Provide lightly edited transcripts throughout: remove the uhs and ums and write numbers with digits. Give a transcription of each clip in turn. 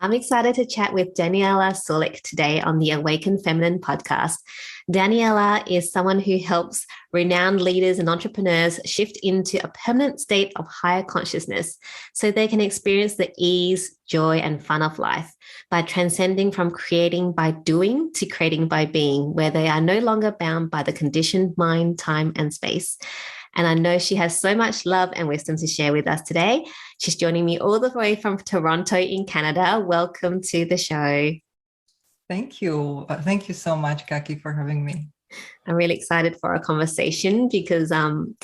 I'm excited to chat with Daniela Sulek today on the Awaken Feminine podcast. Daniela is someone who helps renowned leaders and entrepreneurs shift into a permanent state of higher consciousness so they can experience the ease, joy, and fun of life by transcending from creating by doing to creating by being, where they are no longer bound by the conditioned mind, time, and space. And I know she has so much love and wisdom to share with us today. She's joining me all the way from Toronto in Canada. Welcome to the show. Thank you. Thank you so much, Kaki, for having me. I'm really excited for our conversation because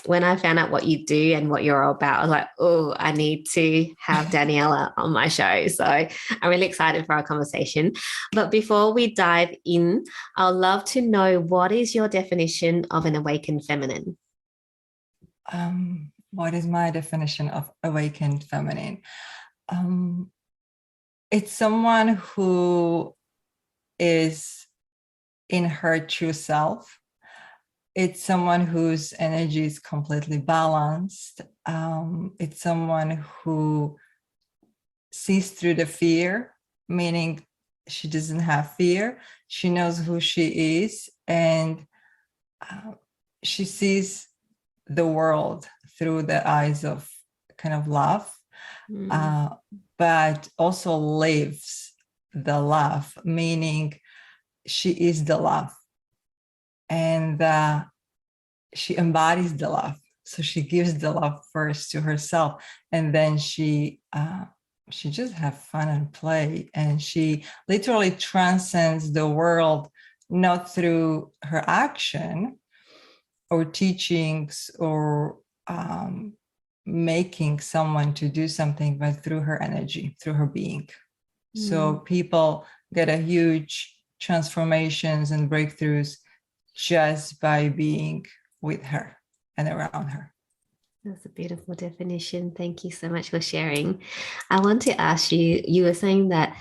when I found out what you do and what you're all about, I was like, oh, I need to have Daniela on my show. So I'm really excited for our conversation. But before we dive in, I'd love to know, what is your definition of an awakened feminine? What is my definition of awakened feminine? It's someone who is in her true self. It's someone whose energy is completely balanced. It's someone who sees through the fear, meaning she doesn't have fear. She knows who she is, and she sees the world through the eyes of kind of love, but also lives the love, meaning she is the love, and she embodies the love. So she gives the love first to herself, and then she just have fun and play, and she literally transcends the world, not through her action or teachings or making someone to do something, but through her energy, through her being. So people get a huge transformations and breakthroughs just by being with her and around her. That's a beautiful definition. Thank you so much for sharing. I want to ask you, you were saying that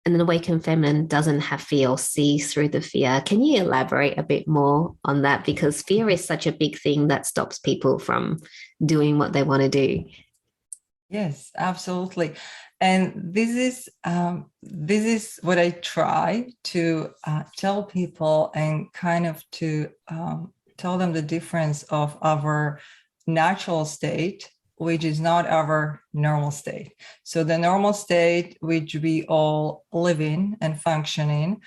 an awakened feminine doesn't have fear or sees through the fear. Can you elaborate a bit more on that? Because fear is such a big thing that stops people from doing what they want to do. Yes, absolutely. And this is what I try to tell people, and kind of to tell them the difference of our natural state, which is not our normal state. So the normal state, which we all live in and function in,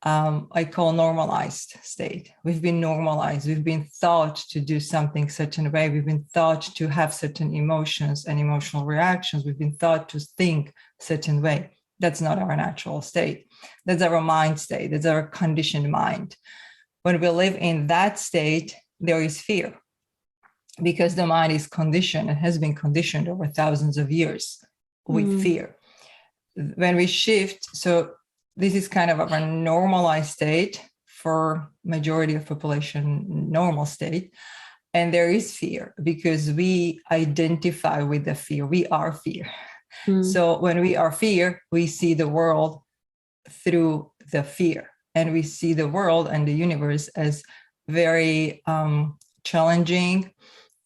I call normalized state. We've been normalized. We've been taught to do something certain way. We've been taught to have certain emotions and emotional reactions. We've been taught to think certain way. That's not our natural state. That's our mind state. That's our conditioned mind. When we live in that state, there is fear, because the mind is conditioned and has been conditioned over thousands of years with fear. When we shift, so this is kind of our normalized state for majority of population, normal state. And there is fear because we identify with the fear. We are fear. So when we are fear, we see the world through the fear, and we see the world and the universe as very challenging.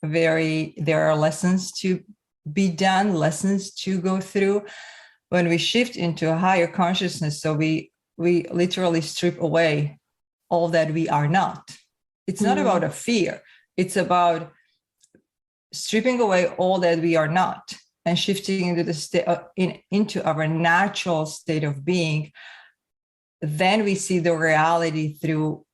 There are lessons to be done, lessons to go through. When we shift into a higher consciousness, so we literally strip away all that we are not. It's not about a fear. It's about stripping away all that we are not and shifting into the state into our natural state of being. Then we see the reality through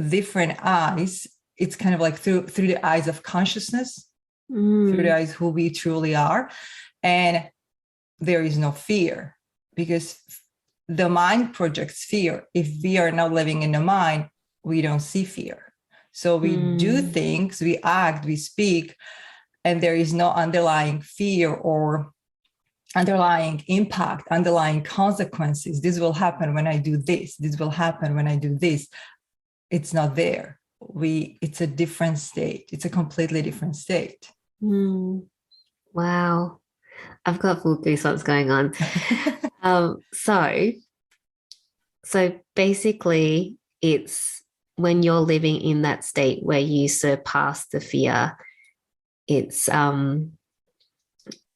different eyes. It's kind of like through the eyes of consciousness, through the eyes who we truly are. And there is no fear, because the mind projects fear. If we are not living in the mind, we don't see fear. So we do things, we act, we speak, and there is no underlying fear or underlying impact, underlying consequences. This will happen when I do this. This will happen when I do this. It's not there. It's a different state. It's a completely different state. Wow. I've got full goosebumps going on. So basically, it's when you're living in that state where you surpass the fear, it's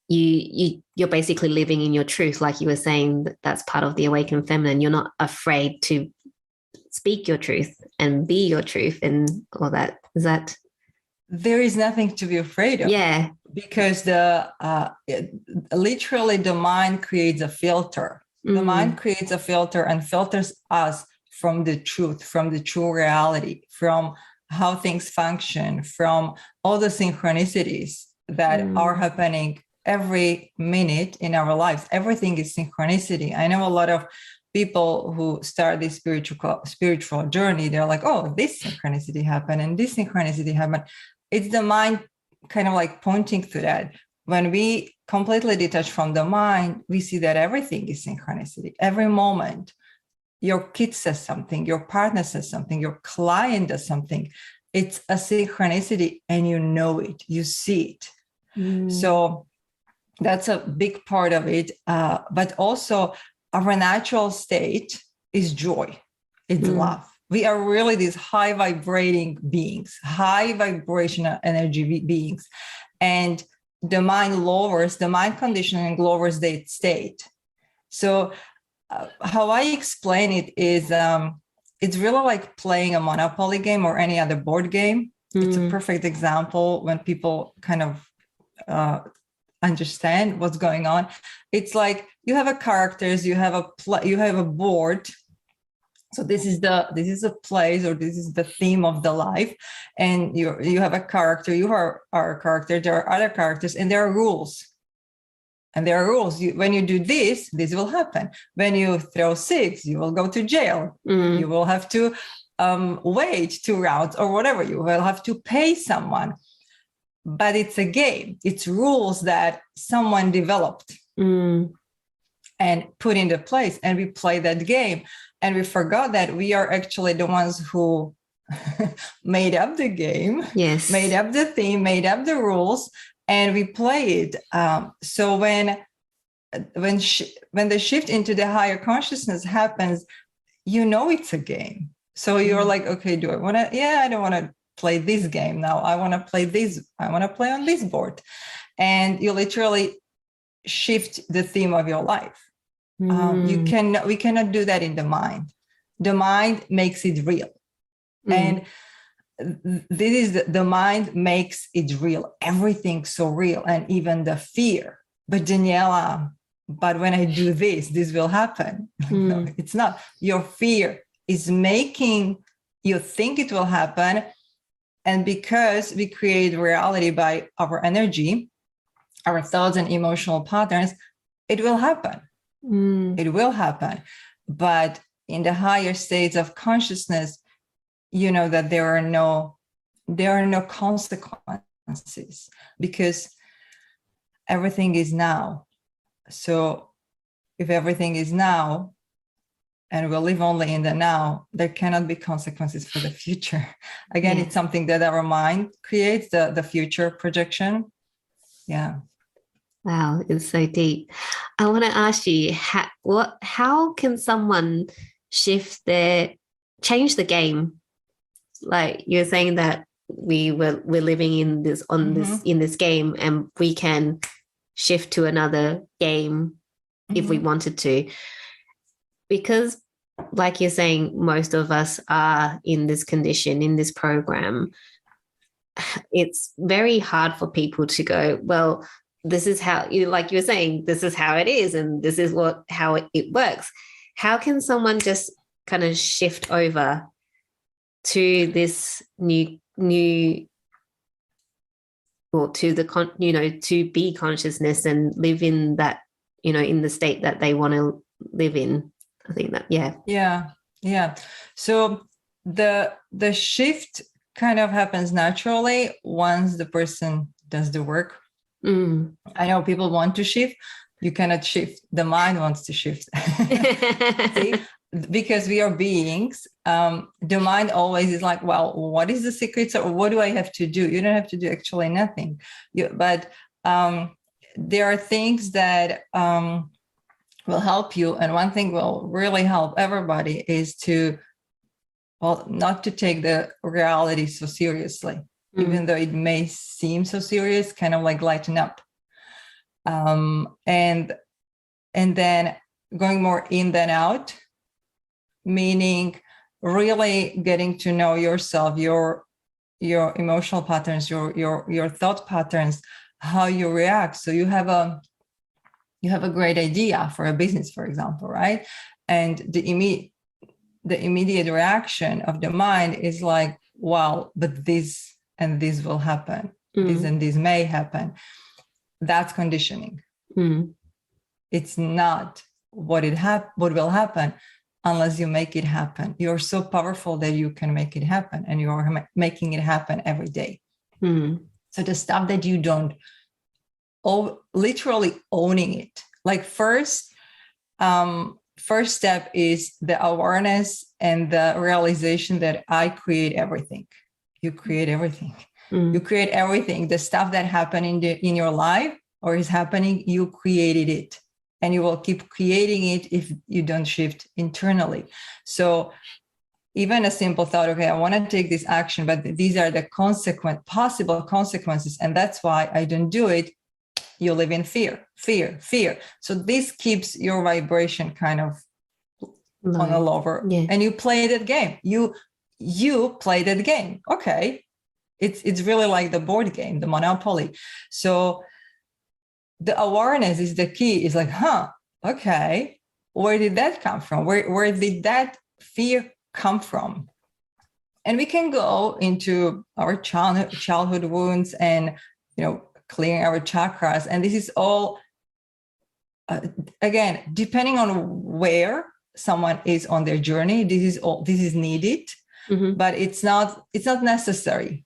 you're basically living in your truth, like you were saying. That's part of the awakened feminine. You're not afraid to speak your truth and be your truth and all that. Is that? There is nothing to be afraid of. Yeah. Because literally the mind creates a filter. The mind creates a filter and filters us from the truth, from the true reality, from how things function, from all the synchronicities that are happening every minute in our lives. Everything is synchronicity. I know a lot of people who start this spiritual journey. They're like, oh, this synchronicity happened and this synchronicity happened. It's the mind kind of like pointing to that. When we completely detach from the mind, we see that everything is synchronicity. Every moment, your kid says something, your partner says something, your client does something. It's a synchronicity and you know it, you see it. So that's a big part of it. But also our natural state is joy, it's love. We are really these high vibrating beings, high vibrational energy beings. And the mind conditioning lowers the state. So how I explain it is it's really like playing a Monopoly game or any other board game. It's a perfect example when people kind of understand what's going on. It's like you have a characters, you have a board. So this is a place, or this is the theme of the life, and you have a character. You are a character. There are other characters, and there are rules. And there are rules. When you do this will happen. When you throw 6, you will go to jail. You will have to wait 2 rounds or whatever. You will have to pay someone. But it's a game. It's rules that someone developed and put into place, and we play that game. And we forgot that we are actually the ones who made up the game, made up the theme, made up the rules, and we play it. So when the shift into the higher consciousness happens, it's a game. So you're like, okay, do I want to? Yeah, I don't want to play this game now. I want to play this. I want to play on this board. And you literally shift the theme of your life. We cannot do that in the mind. The mind makes it real. And this is the mind makes it real. Everything so real, and even the fear. But Daniela, when I do this will happen. No, it's not. Your fear is making you think it will happen. And because we create reality by our energy, our thoughts and emotional patterns, it will happen. It will happen. But in the higher states of consciousness, you know that there are no consequences, because everything is now. So if everything is now and we live only in the now, there cannot be consequences for the future. Again, it's something that our mind creates, the future projection. Yeah. Wow, it's so deep. I want to ask you, how can someone change the game? Like you're saying that we're living in this in this game, and we can shift to another game if we wanted to. Because like you're saying, most of us are in this condition, in this program. It's very hard for people to go, well, this is how like you were saying, this is how it is, and this is how it works. How can someone just kind of shift over to this new or to the to be consciousness and live in that, in the state that they want to live in? I think that yeah. So the shift kind of happens naturally once the person does the work. I know people want to shift. You cannot shift. The mind wants to shift. See? Because we are beings. The mind always is like, well, what is the secret? Or what do I have to do? You don't have to do actually nothing. But there are things that will help you. And one thing will really help everybody is not to take the reality so seriously. Even though it may seem so serious, kind of like lighten up. And then going more in than out, meaning really getting to know yourself, your emotional patterns, your thought patterns, how you react. So you have a great idea for a business, for example, right? And the immediate reaction of the mind is like, well, but this and this will happen. This and this may happen. That's conditioning. It's not what will happen unless you make it happen. You're so powerful that you can make it happen, and you are making it happen every day. So the stuff that you don't, literally owning it. Like first step is the awareness and the realization that I create everything. You create everything. You create everything. The stuff that happened in your life or is happening, you created it. And you will keep creating it if you don't shift internally. So even a simple thought, okay, I want to take this action, but these are the possible consequences. And that's why I don't do it. You live in fear. So this keeps your vibration kind of on a lower. Yeah. And you play that game. You play that game. Okay. It's really like the board game, the Monopoly. So the awareness is the key. It's like, okay, where did that come from? Where did that fear come from? And we can go into our childhood wounds and, clearing our chakras. And this is all, again, depending on where someone is on their journey, this is needed, but it's not necessary,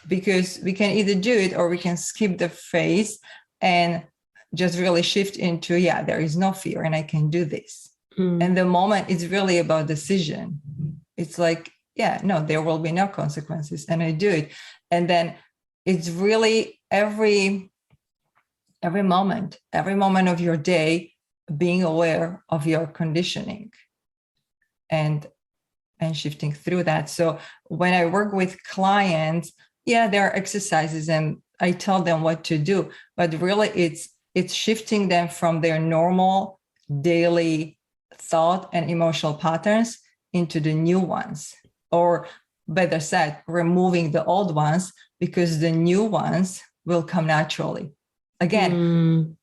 because we can either do it or we can skip the phase and just really shift into, there is no fear and I can do this. And the moment it's really about decision. It's like, there will be no consequences, and I do it. And then it's really every moment of your day, being aware of your conditioning and shifting through that. So when I work with clients, there are exercises and I tell them what to do, but really it's shifting them from their normal daily thought and emotional patterns into the new ones, or better said, removing the old ones, because the new ones will come naturally. Again,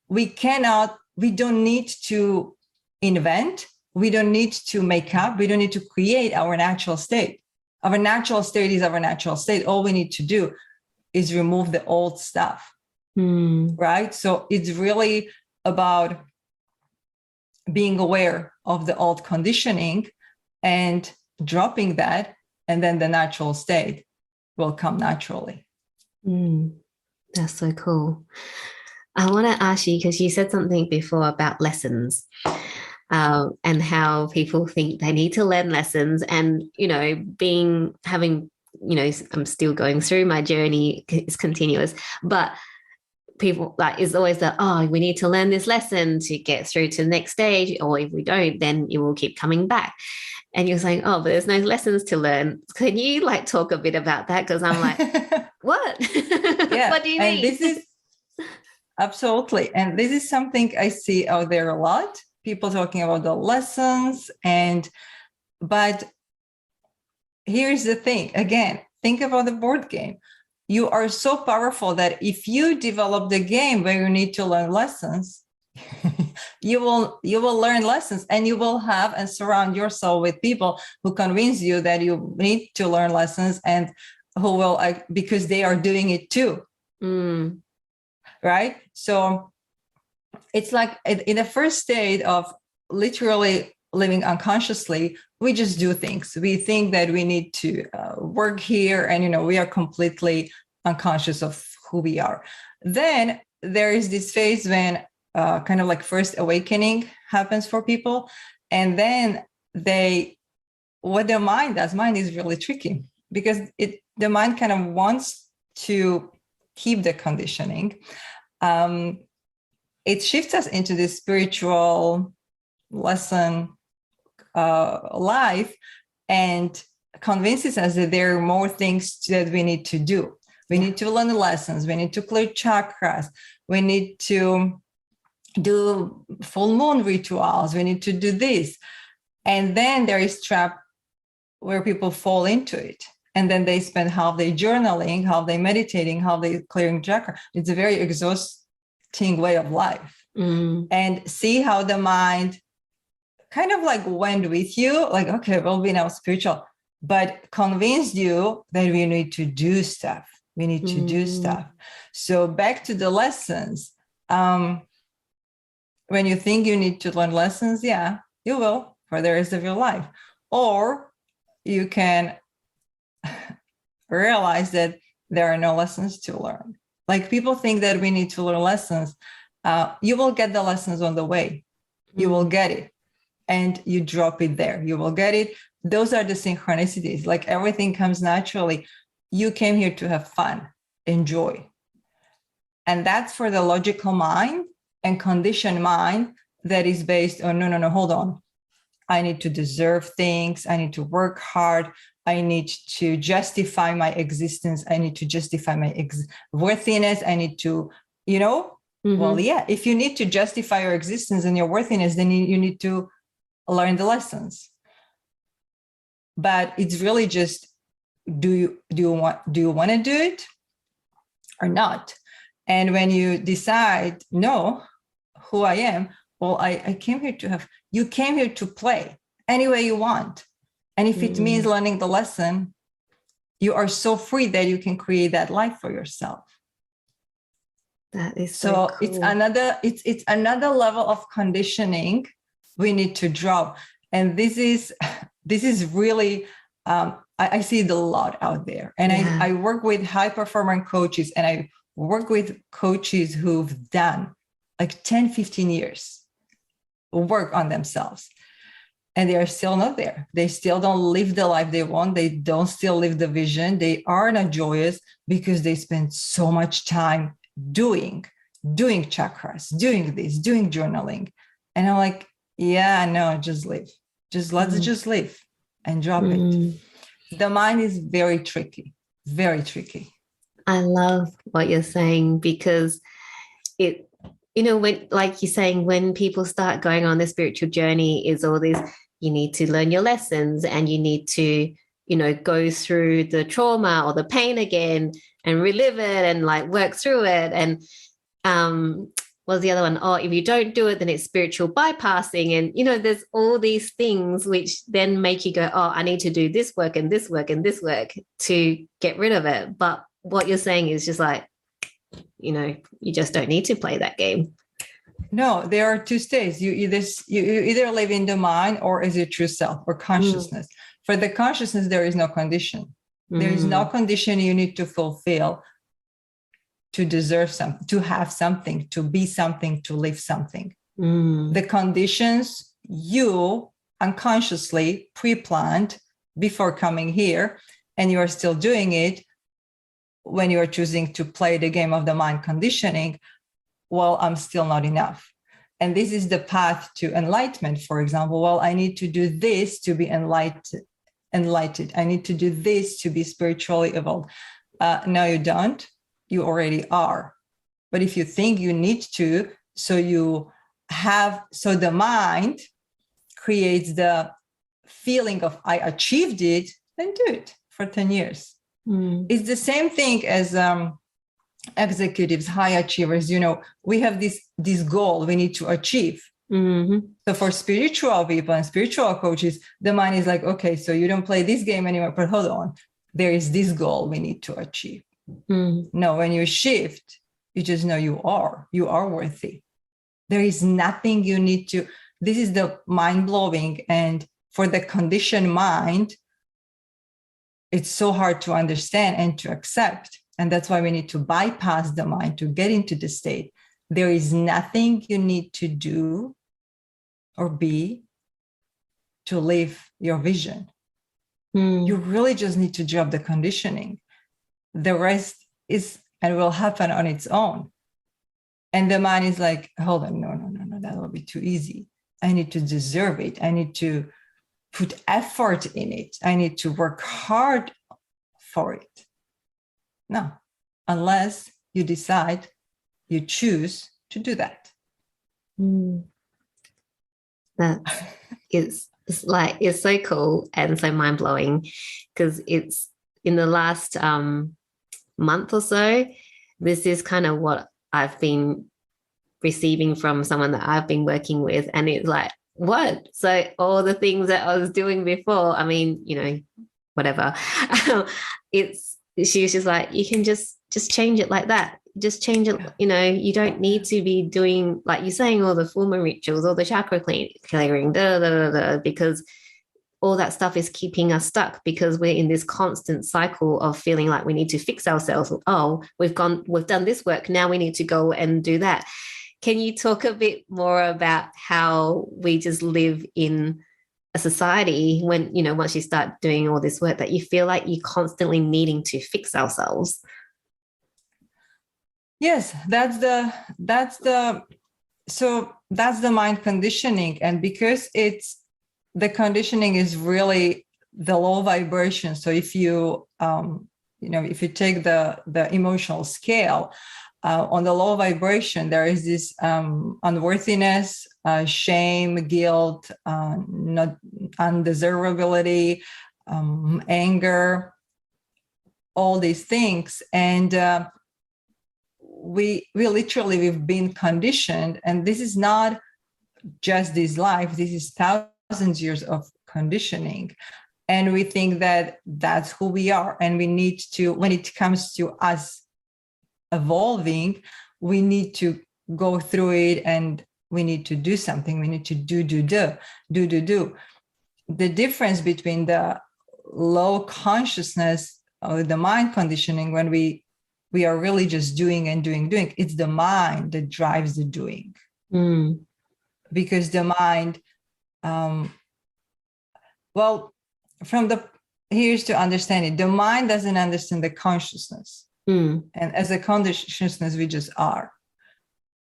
we don't need to invent, we don't need to make up, we don't need to create our natural state. Our natural state is our natural state. All we need to do is remove the old stuff. Right? So it's really about being aware of the old conditioning and dropping that, and then the natural state will come naturally. That's so cool. I want to ask you, because you said something before about lessons, and how people think they need to learn lessons, and I'm still going through my journey. It's continuous, but people is always we need to learn this lesson to get through to the next stage, or if we don't, then it will keep coming back. And you're saying, but there's no lessons to learn. Can you talk a bit about that? Because I'm like, what? What do you mean? This is absolutely. And this is something I see out there a lot. People talking about the lessons. But here's the thing. Again, think about the board game. You are so powerful that if you develop the game where you need to learn lessons, you will learn lessons, and you will have and surround yourself with people who convince you that you need to learn lessons, and who will, because they are doing it too. Right? So it's like in the first state of literally living unconsciously, we just do things. We think that we need to work here, and we are completely unconscious of who we are. Then there is this phase when kind of like first awakening happens for people, and then what their mind is really tricky, because the mind kind of wants to keep the conditioning. It shifts us into this spiritual lesson life, and convinces us that there are more things that we need to do. We need to learn the lessons. We need to clear chakras. We need to do full moon rituals. We need to do this. And then there is trap where people fall into it. And then they spend half day journaling, half day meditating, half day clearing chakra. It's a very exhausting way of life. And see how the mind kind of like went with you, like, okay, we'll be now spiritual, but convinced you that we need to do stuff. We need to do stuff. So back to the lessons. When you think you need to learn lessons, yeah, you will for the rest of your life. Or you can realize that there are no lessons to learn. Like people think that we need to learn lessons. You will get the lessons on the way. You will get it. And you drop it there. You will get it. Those are the synchronicities. Like everything comes naturally. You came here to have fun, enjoy. And that's for the logical mind and conditioned mind that is based on, no, hold on. I need to deserve things. I need to work hard. I need to justify my existence. I need to justify my worthiness. I need to, well, yeah, if you need to justify your existence and your worthiness, then you need to learn the lessons. But it's really just, do you want to do it or not? And when you decide, no, who I am, well, I came here you came here to play any way you want. And if it means learning the lesson, you are so free that you can create that life for yourself. That is so cool. It's another level of conditioning we need to drop. And this is really, I see it a lot out there. And I work with high performing coaches, and I work with coaches who've done like 10, 15 years work on themselves. And they are still not there. They still don't live the life they want. They don't still live the vision. They are not joyous because they spend so much time doing chakras, doing this, doing journaling. And I'm like, yeah, no, just live. Let's just live and drop it. The mind is very tricky, very tricky. I love what you're saying, because it, when, like you're saying, when people start going on the spiritual journey, is all this, you need to learn your lessons and you need to, go through the trauma or the pain again and relive it and like work through it. And what's the other one? Oh, if you don't do it, then it's spiritual bypassing. And, there's all these things which then make you go, oh, I need to do this work and this work and this work to get rid of it. But what you're saying is just like, you just don't need to play that game. No, there are two states. You either live in the mind or as your true self or consciousness. For the consciousness, there is no condition. There is no condition you need to fulfill to deserve something, to have something, to be something, to live something. The conditions you unconsciously pre-planned before coming here, and you are still doing it when you are choosing to play the game of the mind conditioning. Well, I'm still not enough. And this is the path to enlightenment, for example. Well, I need to do this to be enlightened. I need to do this to be spiritually evolved. No, you don't. You already are. But if you think you need to, so the mind creates the feeling of I achieved it, then do it for 10 years. It's the same thing as executives, high achievers. We have this goal we need to achieve. So for spiritual people and spiritual coaches, the mind is like, okay, so you don't play this game anymore, but hold on, there is this goal we need to achieve. No, when you shift, you just know you are worthy. There is nothing you need to. This is the mind blowing. And for the conditioned mind, it's so hard to understand and to accept. And that's why we need to bypass the mind to get into the state. There is nothing you need to do or be to live your vision. You really just need to drop the conditioning. The rest is and will happen on its own. And the mind is like, hold on, no, that will be too easy. I need to deserve it. I need to put effort in it. I need to work hard for it. No, unless you decide you choose to do that. That it's so cool and so mind-blowing, because it's in the last month or so, this is kind of what I've been receiving from someone that I've been working with. And it's like, what? So all the things that I was doing before, I mean, whatever. She was just like, you can just change it like that. Just change it. You don't need to be doing, like you're saying, all the full moon rituals, all the chakra clearing, because all that stuff is keeping us stuck, because we're in this constant cycle of feeling like we need to fix ourselves. Oh, we've done this work. Now we need to go and do that. Can you talk a bit more about how we just live in a society when, once you start doing all this work, that you feel like you're constantly needing to fix ourselves? Yes, that's the mind conditioning. And because the conditioning is really the low vibration. So if you take the emotional scale, on the low vibration, there is this unworthiness, shame, guilt, not undesirability, anger, all these things. And we've been conditioned, and this is not just this life, this is thousands of years of conditioning. And we think that that's who we are. And we need to, when it comes to us evolving, we need to go through it, and we need to do something. We need to do. The difference between the low consciousness or the mind conditioning, when we are really just doing and doing, it's the mind that drives the doing. Because the mind, here's to understand it. The mind doesn't understand the consciousness. And as a consciousness, we just are.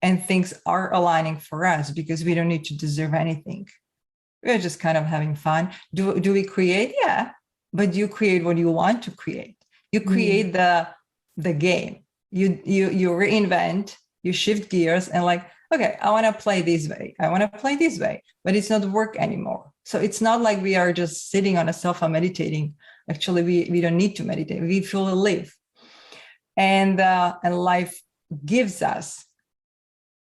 And things are aligning for us because we don't need to deserve anything. We're just kind of having fun. Do we create? Yeah. But you create what you want to create. You create the game. You reinvent, you shift gears, and like, okay, I want to play this way. I want to play this way, but it's not work anymore. So it's not like we are just sitting on a sofa meditating. Actually, we don't need to meditate. We feel to live. And life gives us,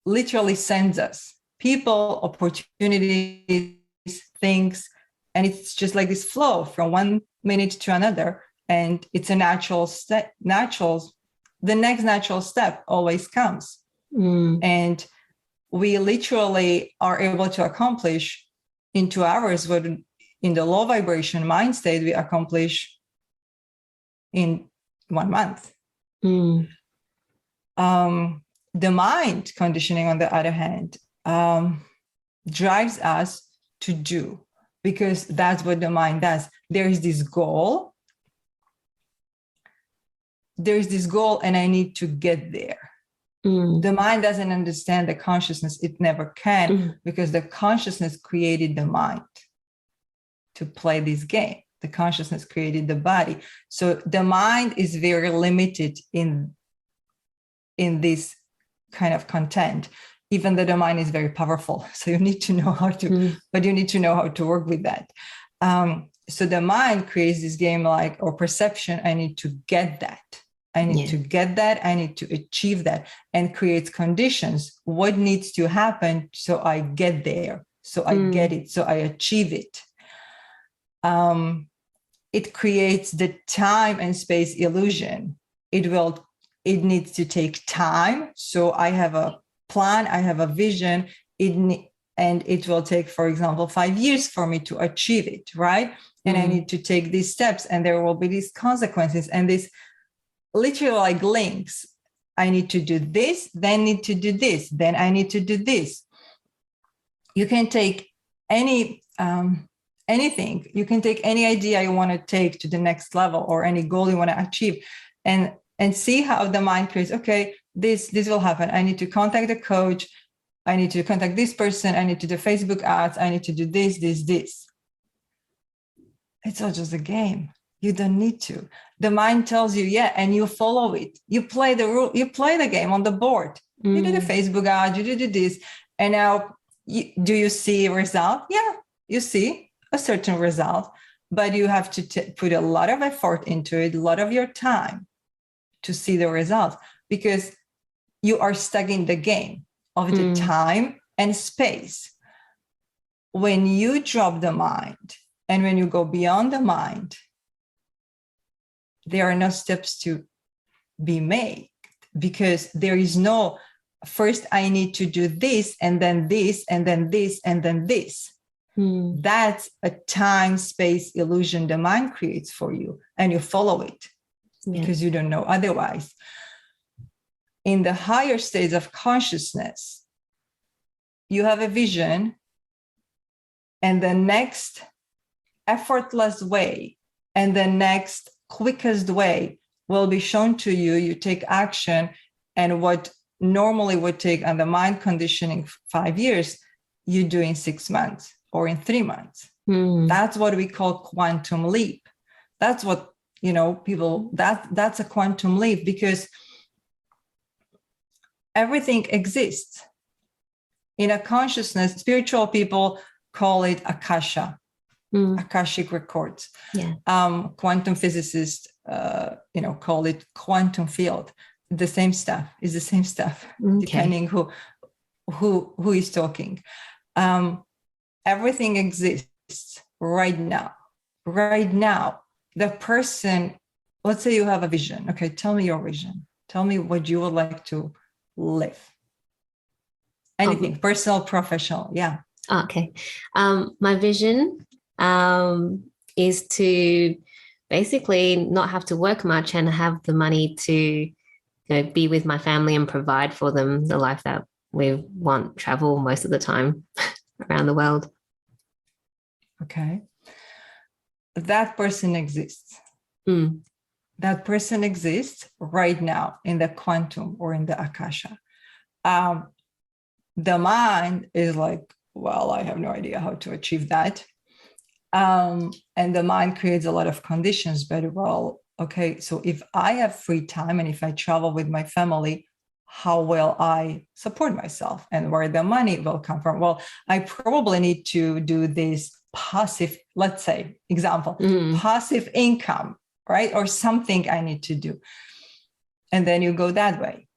literally sends us people, opportunities, things, and it's just like this flow from one minute to another. And it's a natural step. The next natural step always comes. And we literally are able to accomplish in 2 hours what in the low vibration mind state we accomplish in 1 month. The mind conditioning, on the other hand, drives us to do, because that's what the mind does. There is this goal, and I need to get there. The mind doesn't understand the consciousness. It never can, because the consciousness created the mind to play this game. The consciousness created the body. So the mind is very limited in this kind of content, even though the mind is very powerful. So you need to know how to, but you need to know how to work with that. So the mind creates this game or perception. I need to get that. I need to get that. I need to achieve that, and creates conditions. What needs to happen so I get there, so I get it, so I achieve it. It creates the time and space illusion. It needs to take time. So I have a plan, I have a vision, and it will take, for example, 5 years for me to achieve it, right? And I need to take these steps, and there will be these consequences and these literally like links. I need to do this, then need to do this, then I need to do this. You can take anything. You can take any idea you want to take to the next level, or any goal you want to achieve, and see how the mind creates, okay, this will happen. I need to contact the coach. I need to contact this person. I need to do Facebook ads. I need to do this. It's all just a game. You don't need to. The mind tells you, and you follow it. You play the rule. You play the game on the board. You did a Facebook ad, you did this, and now do you see a result? Yeah, you see a certain result, but you have to put a lot of effort into it, a lot of your time to see the result, because you are stuck in the game of the time and space. When you drop the mind and when you go beyond the mind, there are no steps to be made, because there is no first I need to do this and then this and then this and then this. That's a time space illusion the mind creates for you, and you follow it because you don't know otherwise. In the higher states of consciousness, you have a vision, and the next effortless way and the next quickest way will be shown to you. You take action, and what normally would take on the mind conditioning 5 years, you do in 6 months or in 3 months. That's what we call quantum leap. That's what, people, that's a quantum leap, because everything exists in a consciousness. Spiritual people call it akasha, akashic records. Quantum physicists call it quantum field. The same stuff is the same stuff, depending who is talking. Everything exists right now. Right now, the person, let's say you have a vision. Okay, tell me your vision. Tell me what you would like to live. Anything, personal, professional. Yeah. Okay. My vision is to basically not have to work much and have the money to be with my family and provide for them the life that we want, travel most of the time around the world. Okay. That person exists. That person exists right now in the quantum or in the akasha. The mind is like, well, I have no idea how to achieve that. And the mind creates a lot of conditions, but well, okay, so if I have free time and if I travel with my family, how will I support myself and where the money will come from? Well, I probably need to do this passive, let's say, example, passive income, right? Or something I need to do. And then you go that way.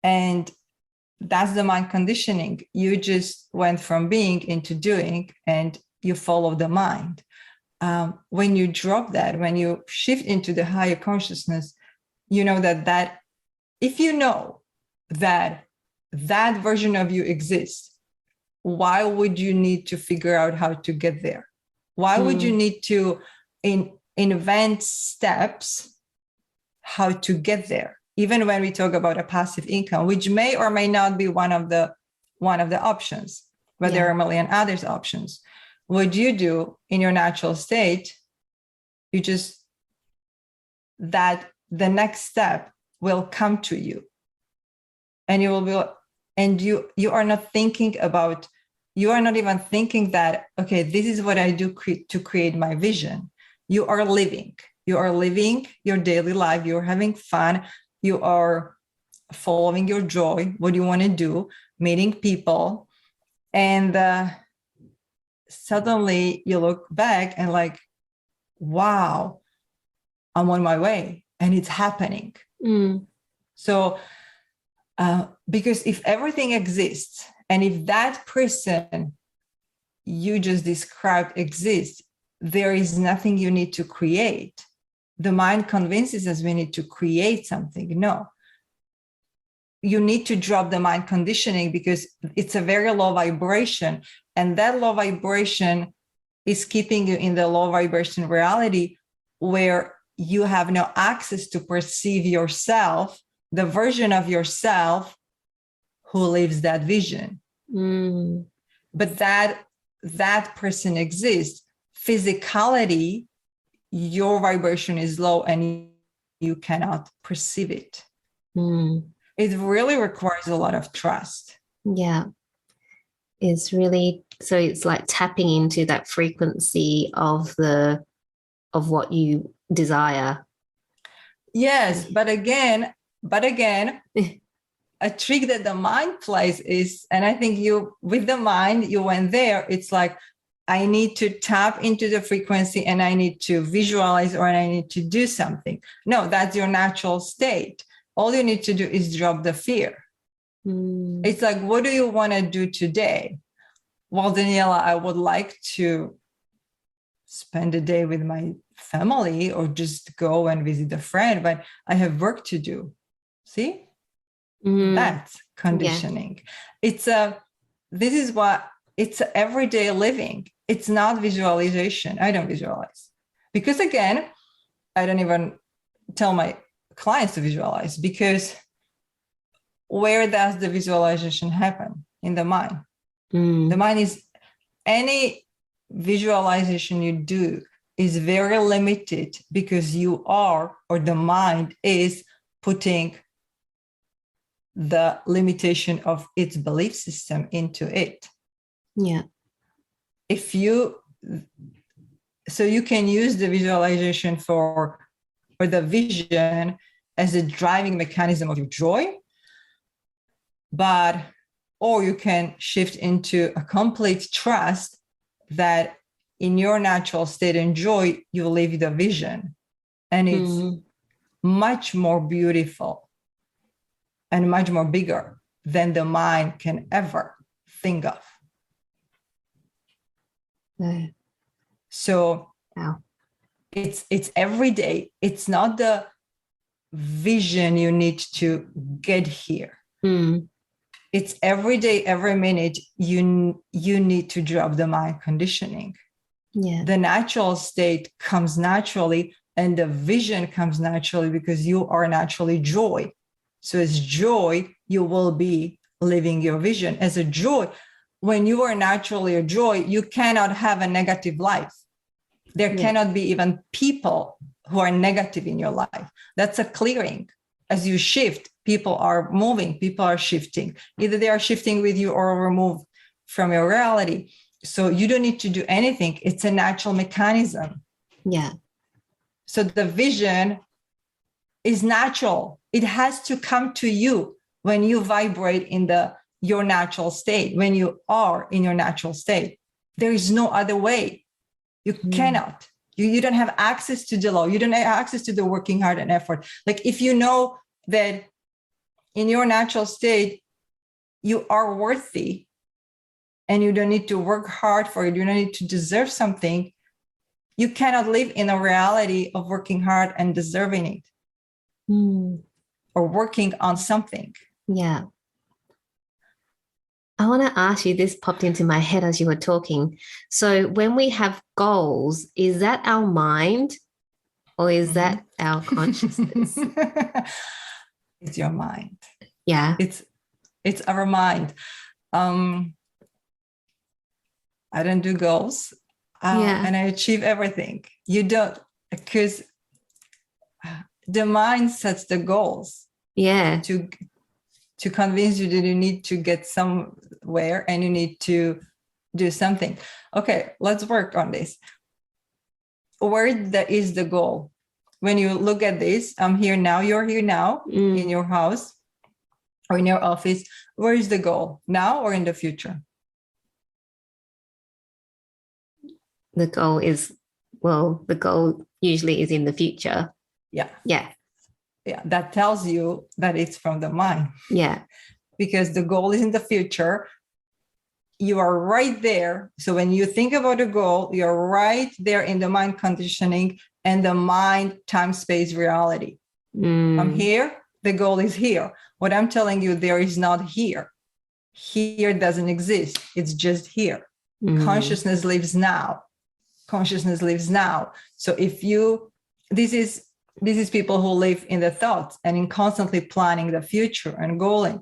And that's the mind conditioning. You just went from being into doing, and you follow the mind. When you drop that, when you shift into the higher consciousness, you know that if you know that version of you exists, why would you need to figure out how to get there? Why would you need to invent steps how to get there? Even when we talk about a passive income, which may or may not be one of the options, but there are a million other options. What you do in your natural state, you just, that the next step will come to you, and you will be, and you are not thinking about, you are not even thinking that, okay, this is what I do to create my vision. You are living your daily life. You're having fun. You are following your joy, what you want to do, meeting people. And suddenly you look back and like, wow, I'm on my way and it's happening. So, because if everything exists, and if that person you just described exists, there is nothing you need to create. The mind convinces us we need to create something. No. You need to drop the mind conditioning because it's a very low vibration. And that low vibration is keeping you in the low vibration reality where you have no access to perceive yourself, the version of yourself who lives that vision. But that person exists. Physicality, your vibration is low and you cannot perceive it. It really requires a lot of trust. Yeah. It's really, so it's like tapping into that frequency of what you desire. Yes, but again, a trick that the mind plays is, and I think with the mind, you went there, it's like, I need to tap into the frequency and I need to visualize or I need to do something. No, that's your natural state. All you need to do is drop the fear. It's like, what do you want to do today? Well, Daniela, I would like to spend a day with my family or just go and visit a friend, but I have work to do. See? That's conditioning. Yeah. This is what it's everyday living. It's not visualization. I don't visualize because, again, I don't even tell my clients to visualize, because where does the visualization happen? In the mind. The mind is, any visualization you do is very limited because you are, or the mind is putting the limitation of its belief system into it. Yeah. So you can use the visualization or the vision as a driving mechanism of your joy, or you can shift into a complete trust that in your natural state and joy, you live the vision. And it's much more beautiful and much more bigger than the mind can ever think of. So it's every day. It's not the vision you need to get here. It's every day, every minute, you need to drop the mind conditioning. Yeah. The natural state comes naturally and the vision comes naturally because you are naturally joy. So as joy, you will be living your vision. As a joy, when you are naturally a joy, you cannot have a negative life. There cannot be even people who are negative in your life. That's a clearing. As you shift, people are moving, people are shifting. Either they are shifting with you or removed from your reality. So you don't need to do anything. It's a natural mechanism. Yeah. So the vision is natural. It has to come to you when you vibrate in your natural state, when you are in your natural state. There is no other way. You cannot. You don't have access to the law. You don't have access to the working hard and effort. Like, if you know that in your natural state, you are worthy and you don't need to work hard for it, you don't need to deserve something, you cannot live in a reality of working hard and deserving it or working on something. Yeah. I want to ask you, this popped into my head as you were talking. So when we have goals, is that our mind or is that our consciousness? It's your mind. Yeah. It's our mind. I don't do goals and I achieve everything. You don't, because the mind sets the goals. Yeah. To convince you that you need to get somewhere and you need to do something. Okay, let's work on this. Where is the goal? When you look at this, I'm here now, you're here now, in your house or in your office. Where is the goal? Now or in the future? The goal usually is in the future. Yeah. Yeah. Yeah, that tells you that it's from the mind. Yeah. Because the goal is in the future. You are right there. So when you think about a goal, you're right there in the mind conditioning and the mind, time, space, reality. I'm here. The goal is here. What I'm telling you, there is not here. Here doesn't exist. It's just here. Consciousness lives now. Consciousness lives now. So this is people who live in the thoughts and in constantly planning the future and goaling.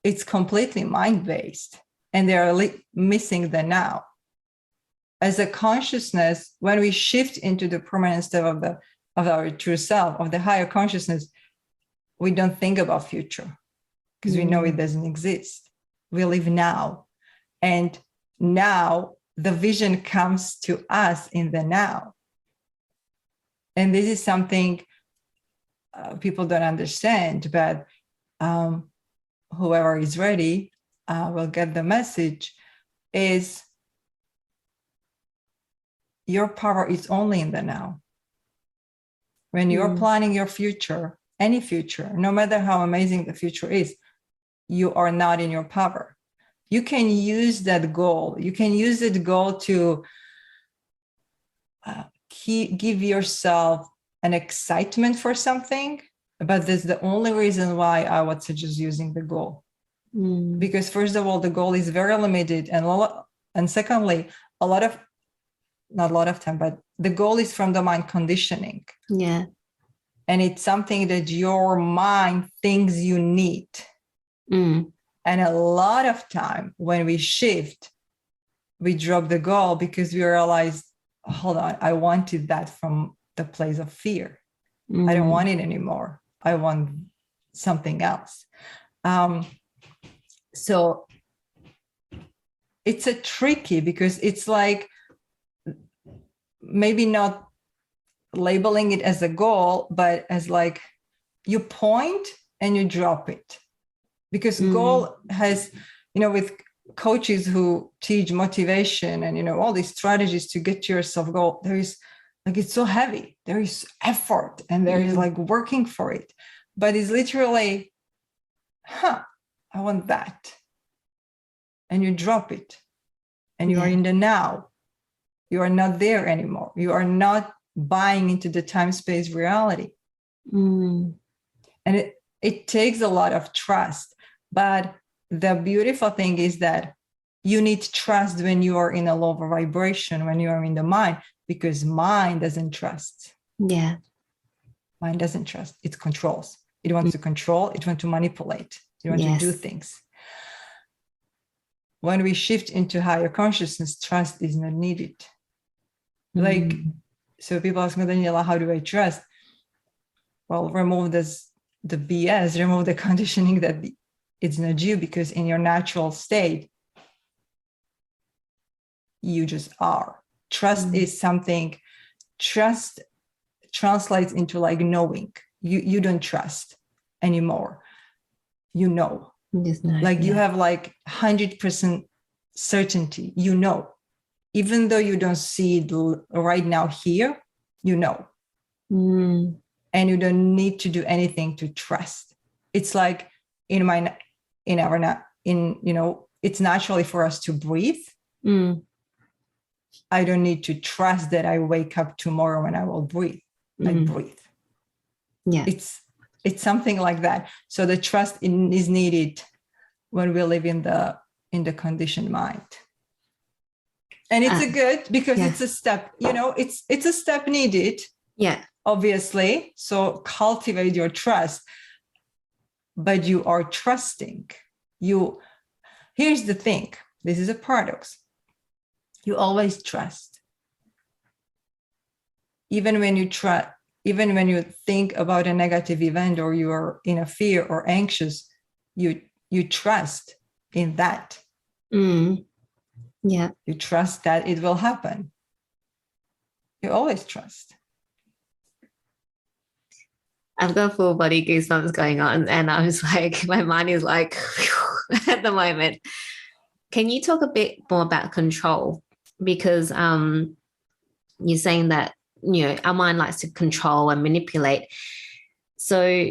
It's completely mind-based and they're missing the now. As a consciousness, when we shift into the permanent state of our true self, of the higher consciousness, we don't think about future because we know it doesn't exist. We live now. And now the vision comes to us in the now. And this is something people don't understand, but whoever is ready will get the message, is your power is only in the now. When you're planning your future, any future, no matter how amazing the future is, you are not in your power. You can use that goal. You can use that goal to give yourself an excitement for something, but that's the only reason why I would suggest using the goal. Because first of all, the goal is very limited, and secondly, not a lot of time, but the goal is from the mind conditioning. Yeah. And it's something that your mind thinks you need. And a lot of time when we shift, we drop the goal because we realize, hold on, I wanted that from the place of fear. I don't want it anymore. I want something else. So it's a tricky, because it's like maybe not labeling it as a goal, but as like you point and you drop it. Because goal has, with coaches who teach motivation and, all these strategies to get to your self goal, there is like, it's so heavy. There is effort and there is like working for it. But it's literally, I want that. And you drop it and you are in the now. You are not there anymore. You are not buying into the time-space reality. And it takes a lot of trust. But the beautiful thing is that you need trust when you are in a lower vibration, when you are in the mind, because mind doesn't trust. Yeah. Mind doesn't trust. It controls. It wants to control. It wants to manipulate. It wants to do things. When we shift into higher consciousness, trust is not needed. Like, so people ask me, Daniela, how do I trust? Well, remove the BS, remove the conditioning that it's not you, because in your natural state, you just are. Trust is something, trust translates into like knowing. You don't trust anymore. You know. You have like 100% certainty, even though you don't see it right now here, and you don't need to do anything to trust. It's like it's naturally for us to breathe. I don't need to trust that I wake up tomorrow and I will breathe. I breathe. Yeah. It's something like that. So the trust is needed when we live in the conditioned mind. And it's a good, because it's a step, it's a step needed. Yeah. Obviously. So cultivate your trust, but you are trusting. Here's the thing. This is a paradox. You always trust. Even when you think about a negative event, or you are in a fear or anxious, you trust in that. Yeah. You trust that it will happen. You always trust. I've got full body goosebumps going on, and I was like, my mind is like at the moment. Can you talk a bit more about control? Because you're saying that, our mind likes to control and manipulate. So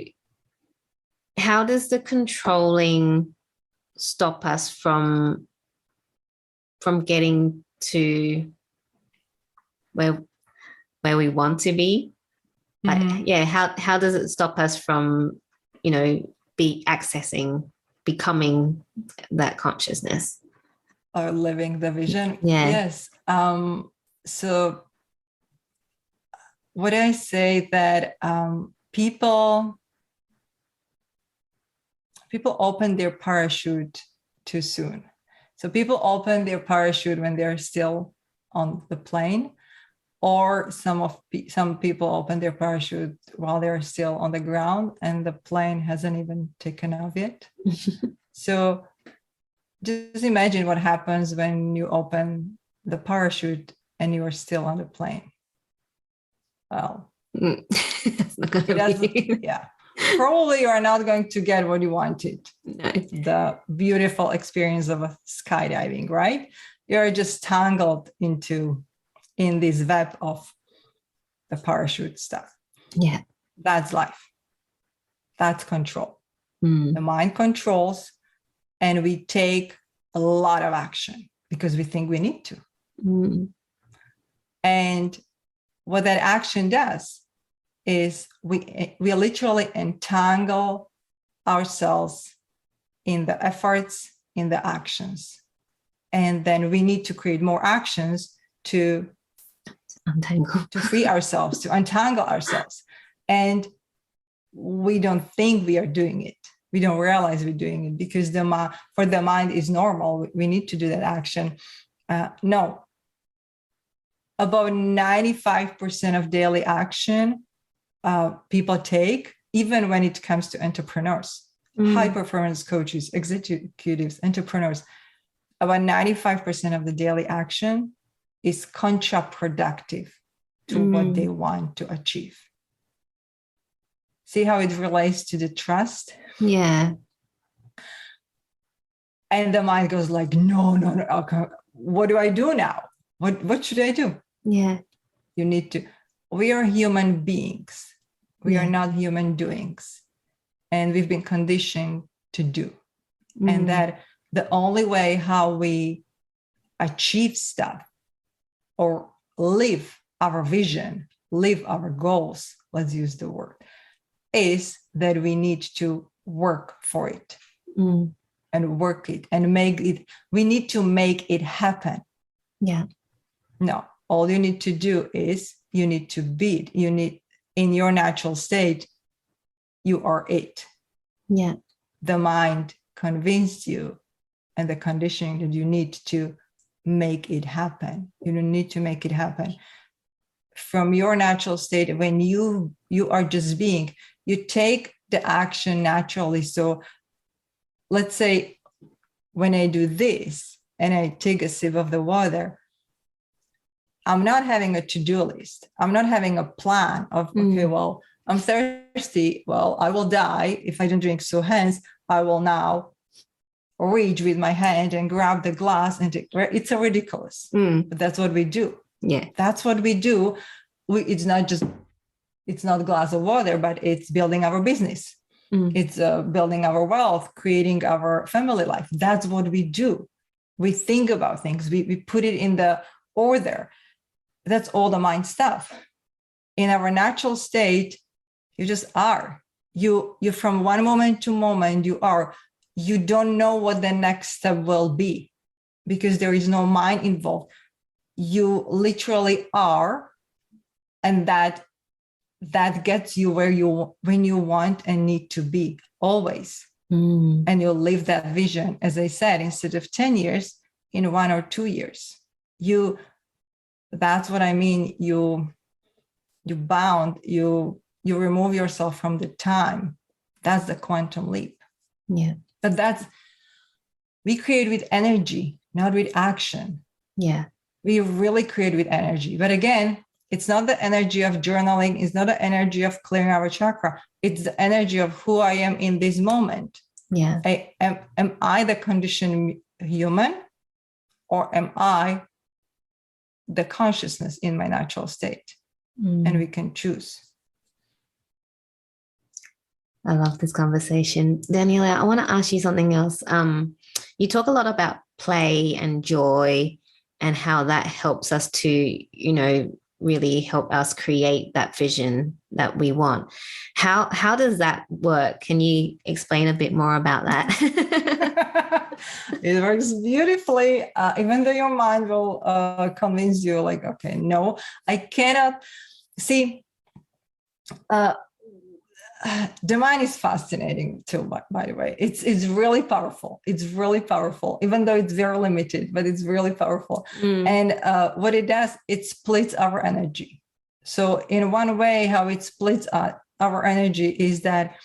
how does the controlling stop us from getting to where we want to be? How does it stop us from, becoming that consciousness? Or living the vision? Yeah. Yes. So what I say that people open their parachute too soon. So people open their parachute when they're still on the plane, or some people open their parachute while they're still on the ground and the plane hasn't even taken off yet. So just imagine what happens when you open the parachute and you are still on the plane. Well, It's not gonna be. Yeah. probably you are not going to get what you wanted. No. The beautiful experience of skydiving, right? You're just tangled in this web of the parachute stuff. Yeah. That's life. That's control. Mm. The mind controls, and we take a lot of action because we think we need to. Mm. And what that action does is we literally entangle ourselves in the efforts, in the actions. And then we need to create more actions to Untangle. to free ourselves, to untangle ourselves. And we don't think we are doing it. We don't realize we're doing it because for the mind is normal. We need to do that action. No. About 95% of daily action people take, even when it comes to entrepreneurs, high performance coaches, executives, entrepreneurs, about 95% of the daily action is counterproductive to what they want to achieve. See how it relates to the trust? Yeah. And the mind goes like, no, okay, what do I do now? What should I do? Yeah. You need to. We are human beings. We are not human doings. And we've been conditioned to do. And that the only way how we achieve stuff or live our vision, live our goals, let's use the word, is that we need to work for it and work it and make it. We need to make it happen. Yeah. No, all you need to do is you need to be it. You need, in your natural state, you are it. Yeah. The mind convinced you and the conditioning that you need to make it happen. You don't need to make it happen. From your natural state, when you are just being, you take the action naturally. So let's say when I do this and I take a sip of the water, I'm not having a to-do list. I'm not having a plan of, okay, well, I'm thirsty. Well, I will die if I don't drink. So hence, I will now reach with my hand and grab the glass. And it's ridiculous. But that's what we do. Yeah. That's what we do. It's not a glass of water, but it's building our business. It's building our wealth, creating our family life. That's what we do. We think about things. We put it in the order. That's all the mind stuff. In our natural state, you just are. You from one moment to moment, you are. You don't know what the next step will be because there is no mind involved. You literally are, and that gets you when you want and need to be always. And you'll live that vision, as I said, instead of 10 years, in 1 or 2 years. That's what I mean. You remove yourself from the time. That's the quantum leap. Yeah. But we create with energy, not with action. Yeah. We really create with energy. But again, it's not the energy of journaling. It's not the energy of clearing our chakra. It's the energy of who I am in this moment. Yeah. Am I the conditioned human, or am I the consciousness in my natural state? And we can choose. I love this conversation. Daniela, I want to ask you something else. You talk a lot about play and joy and how that helps us to, really help us create that vision that we want. How does that work? Can you explain a bit more about that? It works beautifully, even though your mind will convince you like, okay, no, I cannot. See, the mind is fascinating too, by the way. It's really powerful. It's really powerful, even though it's very limited, but it's really powerful. And what it does, it splits our energy. So in one way, how it splits our energy is that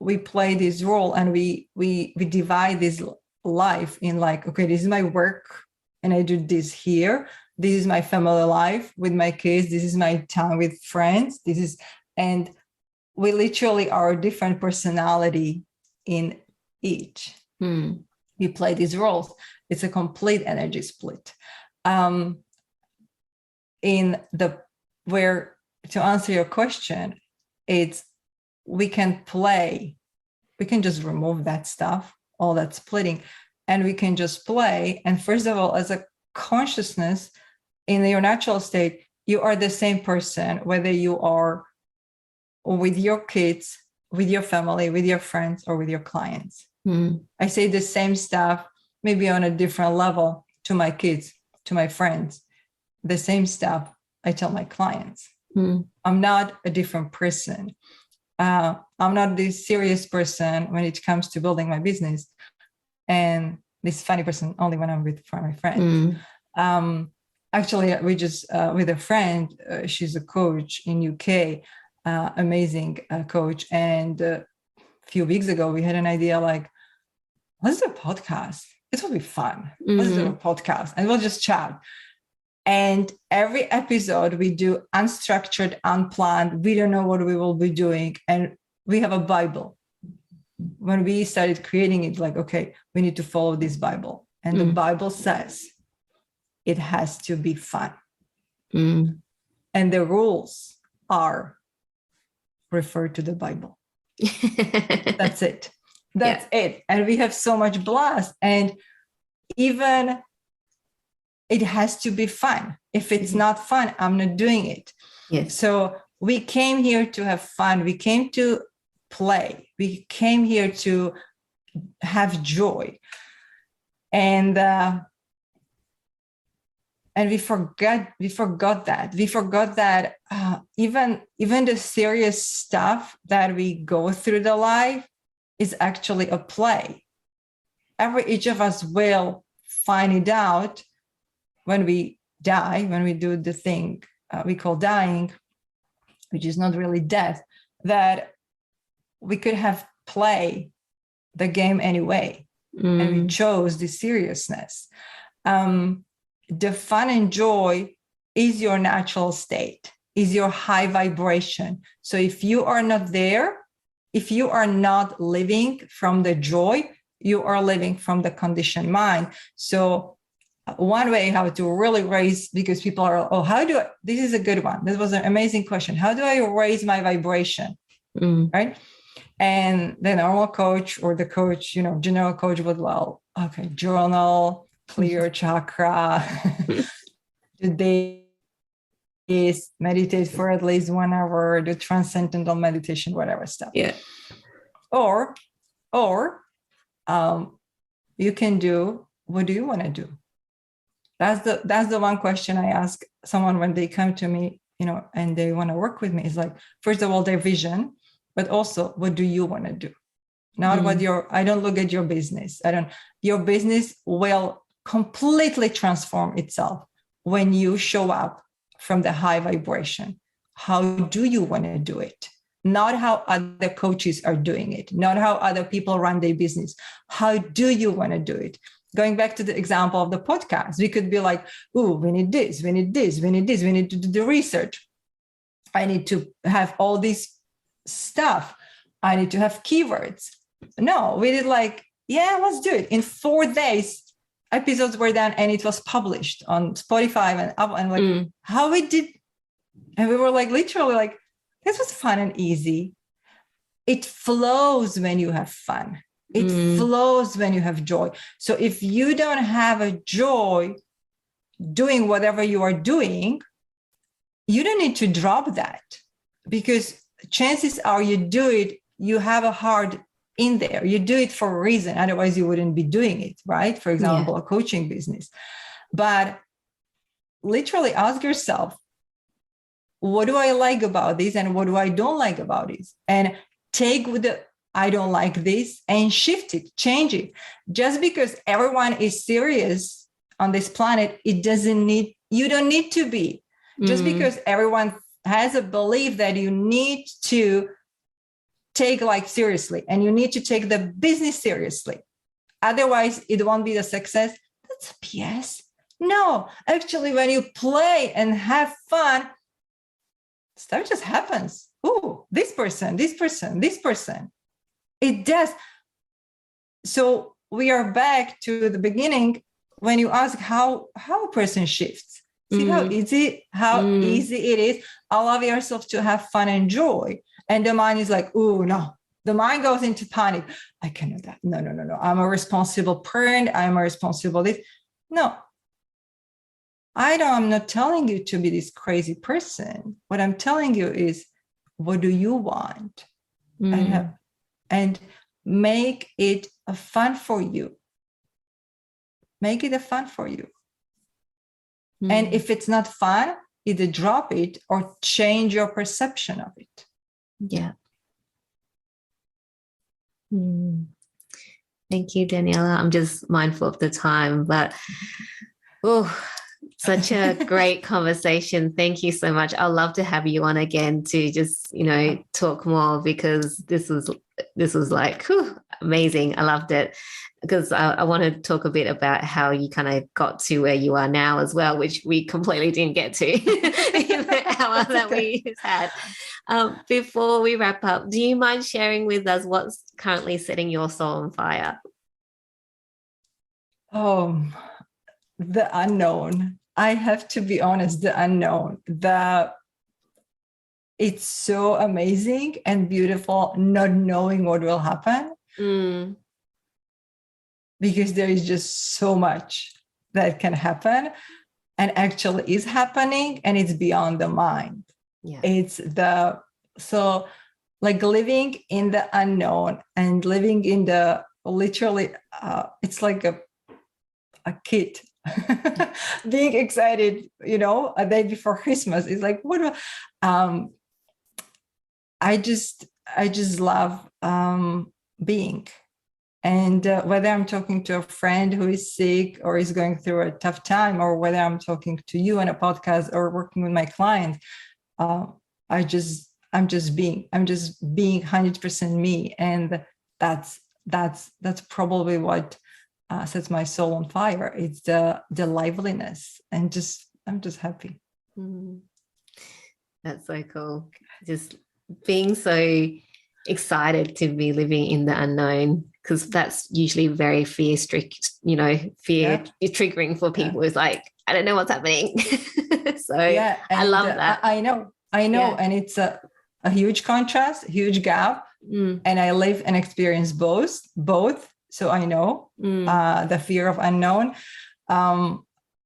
we play this role and we divide this life in like, okay, this is my work and I do this here. This is my family life with my kids. This is my time with friends. And we literally are a different personality in each. We play these roles. It's a complete energy split. To answer your question, it's we can just remove that stuff, all that splitting, and we can just play. And first of all, as a consciousness in your natural state, you are the same person, whether you are with your kids, with your family, with your friends, or with your clients. I say the same stuff, maybe on a different level, to my kids, to my friends. The same stuff I tell my clients. I'm not a different person. I'm not this serious person when it comes to building my business, and this funny person only when I'm with my friends. Actually, we just with a friend. She's a coach in UK, amazing coach. And a few weeks ago, we had an idea like, let's do a podcast. It will be fun. Let's do a podcast, and we'll just chat. And every episode we do unstructured, unplanned. We don't know what we will be doing. And we have a Bible. When we started creating it, like, okay, we need to follow this Bible. And the Bible says it has to be fun. And the rules are referred to the Bible. That's it. That's it. And we have so much blast. And even it has to be fun. If it's not fun, I'm not doing it. Yes. So we came here to have fun. We came to play. We came here to have joy. And we forgot that. We forgot that even the serious stuff that we go through the life is actually a play. Each of us will find it out when we die, when we do the thing we call dying, which is not really death, that we could have played the game anyway. And we chose the seriousness. The fun and joy is your natural state, is your high vibration. So if you are not there, if you are not living from the joy, you are living from the conditioned mind. So one way how to really raise, because people are, this is a good one. This was an amazing question. How do I raise my vibration? Right? And the normal coach or the coach, general coach would, journal, clear your chakra, today is meditate for at least 1 hour, do transcendental meditation, whatever stuff. Yeah. Or you can do, what do you want to do? That's the one question I ask someone when they come to me, and they want to work with me. Is like, first of all, their vision, but also, what do you want to do? Not what I don't look at your business. Your business will completely transform itself when you show up from the high vibration. How do you want to do it? Not how other coaches are doing it, not how other people run their business. How do you want to do it? Going back to the example of the podcast, we could be like, we need this, we need this, we need this, we need to do the research. I need to have all this stuff. I need to have keywords. No, we did let's do it. In 4 days, episodes were done and it was published on Spotify and Apple, and how we did. And we were literally this was fun and easy. It flows when you have fun. It flows when you have joy. So if you don't have a joy doing whatever you are doing, you don't need to drop that, because chances are you have a heart in there. You do it for a reason. Otherwise you wouldn't be doing it, right? For example, a coaching business. But literally ask yourself, what do I like about this? And what do I don't like about this? And take the I don't like this and shift it, change it. Just because everyone is serious on this planet, you don't need to be. Just because everyone has a belief that you need to take life seriously and you need to take the business seriously. Otherwise, it won't be a success. That's BS. No, actually, when you play and have fun, stuff just happens. oh, this person, this person, this person. It does. So we are back to the beginning when you ask how a person shifts. See how easy it is. Allow yourself to have fun and joy. And the mind is like, oh no. The mind goes into panic. I cannot that. No. I'm a responsible parent. I'm a responsible this. No. I'm not telling you to be this crazy person. What I'm telling you is, what do you want? And make it a fun for you. Make it a fun for you. And if it's not fun, either drop it or change your perception of it. Yeah. Thank you, Daniela. I'm just mindful of the time, but such a great conversation. Thank you so much. I'd love to have you on again to just, talk more, because this was like amazing. I loved it, because I want to talk a bit about how you kind of got to where you are now as well, which we completely didn't get to in the hour that we had. Before we wrap up, do you mind sharing with us what's currently setting your soul on fire? The unknown. I have to be honest, the unknown. It's so amazing and beautiful not knowing what will happen. Because there is just so much that can happen and actually is happening, and it's beyond the mind. Yeah. So like living in the unknown and living in the literally, it's like a kid being excited, a day before Christmas. It's like, what? I just love being. And whether I'm talking to a friend who is sick or is going through a tough time, or whether I'm talking to you on a podcast or working with my clients, I'm just being 100% me. And that's probably what sets my soul on fire. It's the liveliness, and I'm just happy. That's so cool. Just being so excited to be living in the unknown, because that's usually very fear triggering for people. It's like, I don't know what's happening. So I love that. I know. And it's a huge contrast, huge gap. And I live and experience both. So I know the fear of unknown.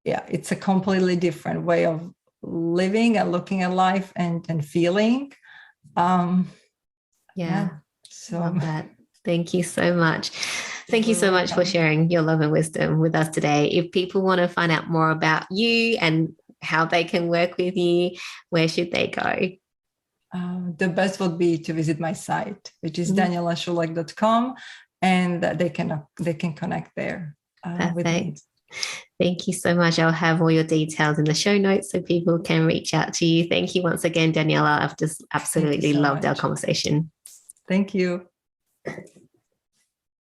It's a completely different way of living and looking at life and feeling. So love that. Thank you so much. Thank you so much for sharing your love and wisdom with us today. If people want to find out more about you and how they can work with you, where should they go? The best would be to visit my site, which is DanielaSulek.com, and they can connect there with me. Thank you so much. I'll have all your details in the show notes so people can reach out to you. Thank you once again, Daniela. I've just absolutely loved our conversation. Thank you.